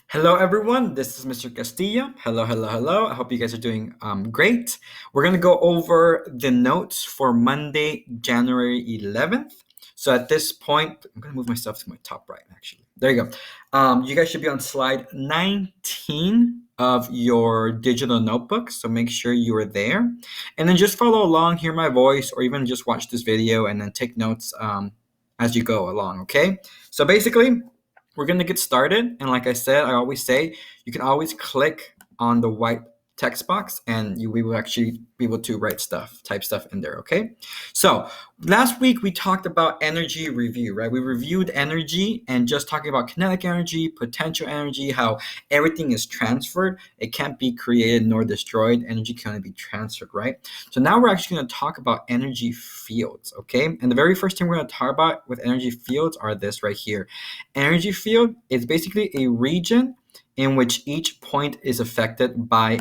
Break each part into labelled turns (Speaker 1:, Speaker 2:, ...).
Speaker 1: Hello, everyone. This is Mr. Castillo. Hello, hello, hello. I hope you guys are doing great. We're going to go over the notes for Monday, January 11th. So at this point, I'm going to move myself to my top right, actually. There you go. You guys should be on slide 19 of your digital notebook. So make sure you are there. And then just follow along, hear my voice, or even just watch this video and then take notes as you go along, okay? So basically, we're going to get started. And like I said, I always say, you can always click on the white text box and we will actually be able to type stuff in there, okay? So last week we talked about energy review, right? We reviewed energy and just talking about kinetic energy, potential energy, how everything is transferred. It can't be created nor destroyed. Energy can only be transferred, right? So now we're actually going to talk about energy fields, okay? And the very first thing we're going to talk about with energy fields are this right here. Energy field is basically a region in which each point is affected by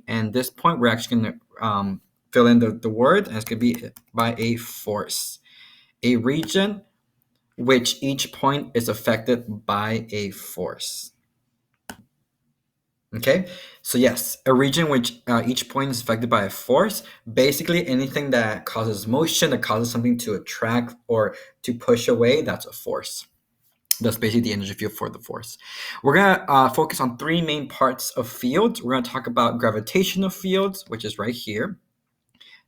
Speaker 1: and this point we're actually going to fill in the word, and it's going to be by a force. A region which each point is affected by a force. Okay, so yes, a region which each point is affected by a force, basically anything that causes motion, that causes something to attract or to push away, that's a force. That's basically the energy field for the force. We're going to focus on three main parts of fields. We're going to talk about gravitational fields, which is right here.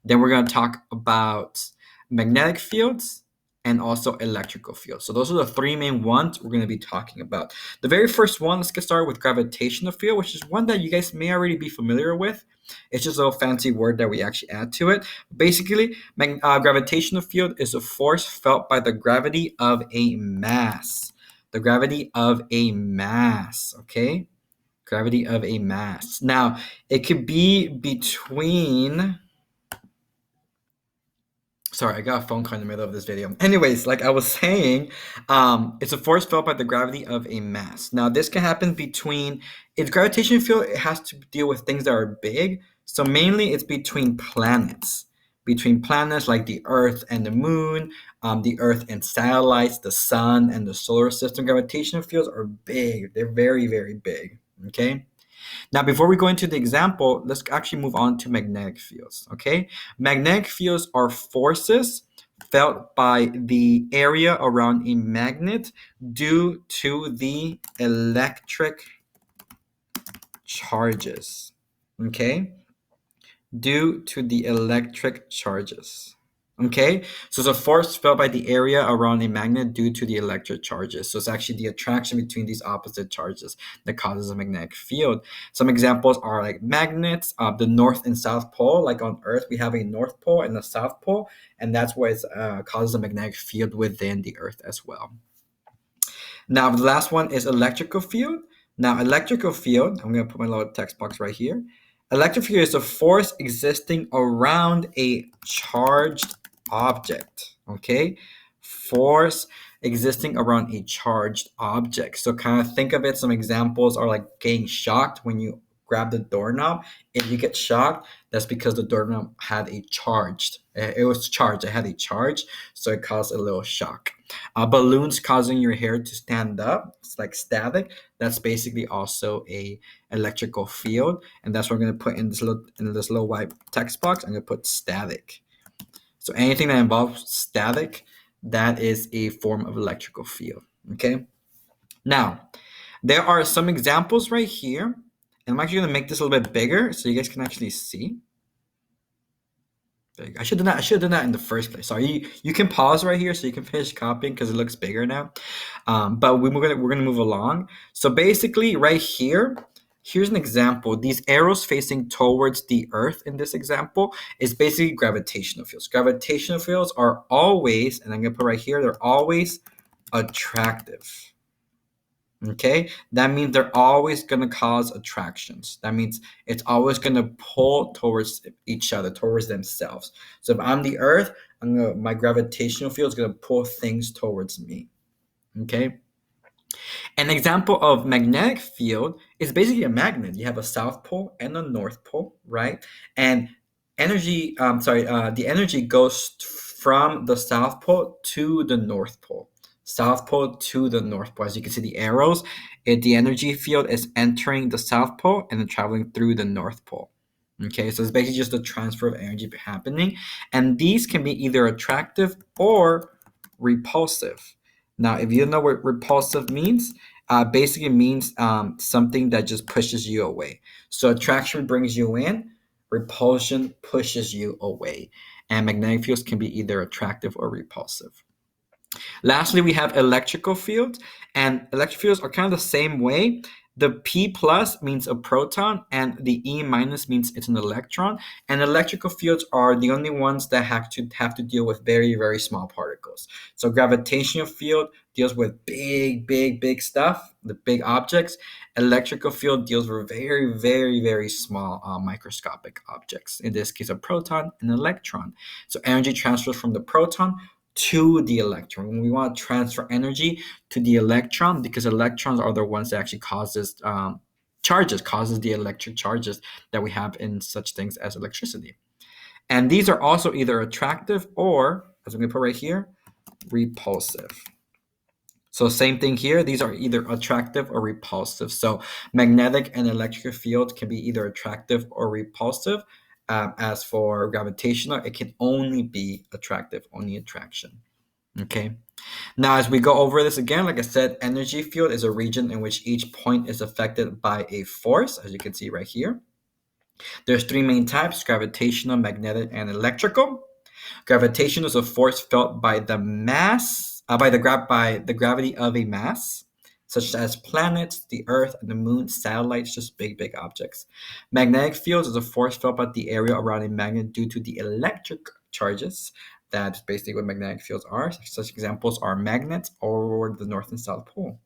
Speaker 1: Then we're going to talk about magnetic fields and also electrical fields. So those are the three main ones we're going to be talking about. The very first one, let's get started with gravitational field, which is one that you guys may already be familiar with. It's just a little fancy word that we actually add to it. Basically, gravitational field is a force felt by the gravity of a mass. The gravity of a mass, okay? Gravity of a mass. Now, it could be between... Sorry, I got a phone call in the middle of this video. Anyways, like I was saying, it's a force felt by the gravity of a mass. Now, this can happen between... Its gravitational field, it has to deal with things that are big. So mainly, it's between planets. Between planets like the Earth and the Moon, the Earth and satellites, the Sun and the solar system. Gravitational fields are big. They're very, very big. Okay? Now, before we go into the example, let's actually move on to magnetic fields, okay? Magnetic fields are forces felt by the area around a magnet due to the electric charges, okay? Due to the electric charges. Okay, so it's a force felt by the area around a magnet due to the electric charges. So it's actually the attraction between these opposite charges that causes a magnetic field. Some examples are like magnets, the North and South Pole. Like on Earth, we have a North Pole and a South Pole, and that's why it causes a magnetic field within the Earth as well. Now, the last one is electrical field. Now, electrical field, I'm going to put my little text box right here. Electric field is a force existing around a charged object, okay? Force existing around a charged object. So kind of think of it, some examples are like getting shocked when you grab the doorknob. If you get shocked, that's because the doorknob had a charged. It was charged, it had a charge, so it caused a little shock. Balloons causing your hair to stand up, it's like static. That's basically also a electrical field, and that's what I'm going to put in this little white text box. I'm going to put static. So anything that involves static, that is a form of electrical field, okay? Now, there are some examples right here, and I'm actually going to make this a little bit bigger so you guys can actually see. I should have done that in the first place. Sorry, you can pause right here so you can finish copying because it looks bigger now. But we're gonna move along. So basically, right here, here's an example. These arrows facing towards the Earth in this example is basically gravitational fields. Gravitational fields are always, and I'm gonna put right here, they're always attractive. Okay, that means they're always going to cause attractions. That means it's always going to pull towards each other, towards themselves. So if I'm the Earth, my gravitational field is going to pull things towards me. Okay. An example of magnetic field is basically a magnet. You have a south pole and a north pole, right? And the energy goes from the south pole to the north pole. South pole to the North Pole. As you can see the arrows, the energy field is entering the South Pole and then traveling through the North Pole. Okay, so it's basically just a transfer of energy happening. And these can be either attractive or repulsive. Now, if you don't know what repulsive means, basically means something that just pushes you away. So attraction brings you in, repulsion pushes you away. And magnetic fields can be either attractive or repulsive. Lastly, we have electrical fields, and electric fields are kind of the same way. The P plus means a proton, and the E minus means it's an electron. And electrical fields are the only ones that have to deal with very, very small particles. So gravitational field deals with big stuff, the big objects. Electrical field deals with very, very, very small microscopic objects. In this case, a proton and an electron. So energy transfers from the proton to the electron. When we want to transfer energy to the electron, because electrons are the ones that actually causes the electric charges that we have in such things as electricity. And these are also either attractive or, as I'm going to put right here, repulsive. So same thing here. These are either attractive or repulsive. So magnetic and electric fields can be either attractive or repulsive. As for gravitational, it can only be attractive, only attraction. Okay. Now, as we go over this again, like I said, energy field is a region in which each point is affected by a force, as you can see right here. There's three main types: gravitational, magnetic, and electrical. Gravitation is a force felt by the mass, by the gravity of a mass, such as planets, the Earth, and the Moon, satellites, just big objects. Magnetic fields is a force felt by the area around a magnet due to the electric charges. That's basically what magnetic fields are. Such examples are magnets or the North and South Pole.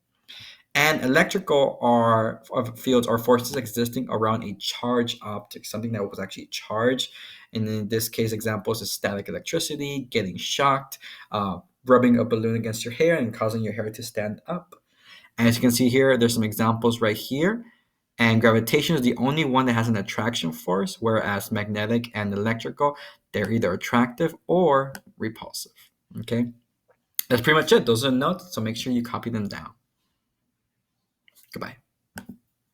Speaker 1: And electrical fields are forces existing around a charged object, something that was actually charged. And in this case, examples is static electricity, getting shocked, rubbing a balloon against your hair and causing your hair to stand up. And as you can see here, there's some examples right here. And gravitation is the only one that has an attraction force, whereas magnetic and electrical, they're either attractive or repulsive. Okay, that's pretty much it. Those are the notes, so make sure you copy them down. Goodbye.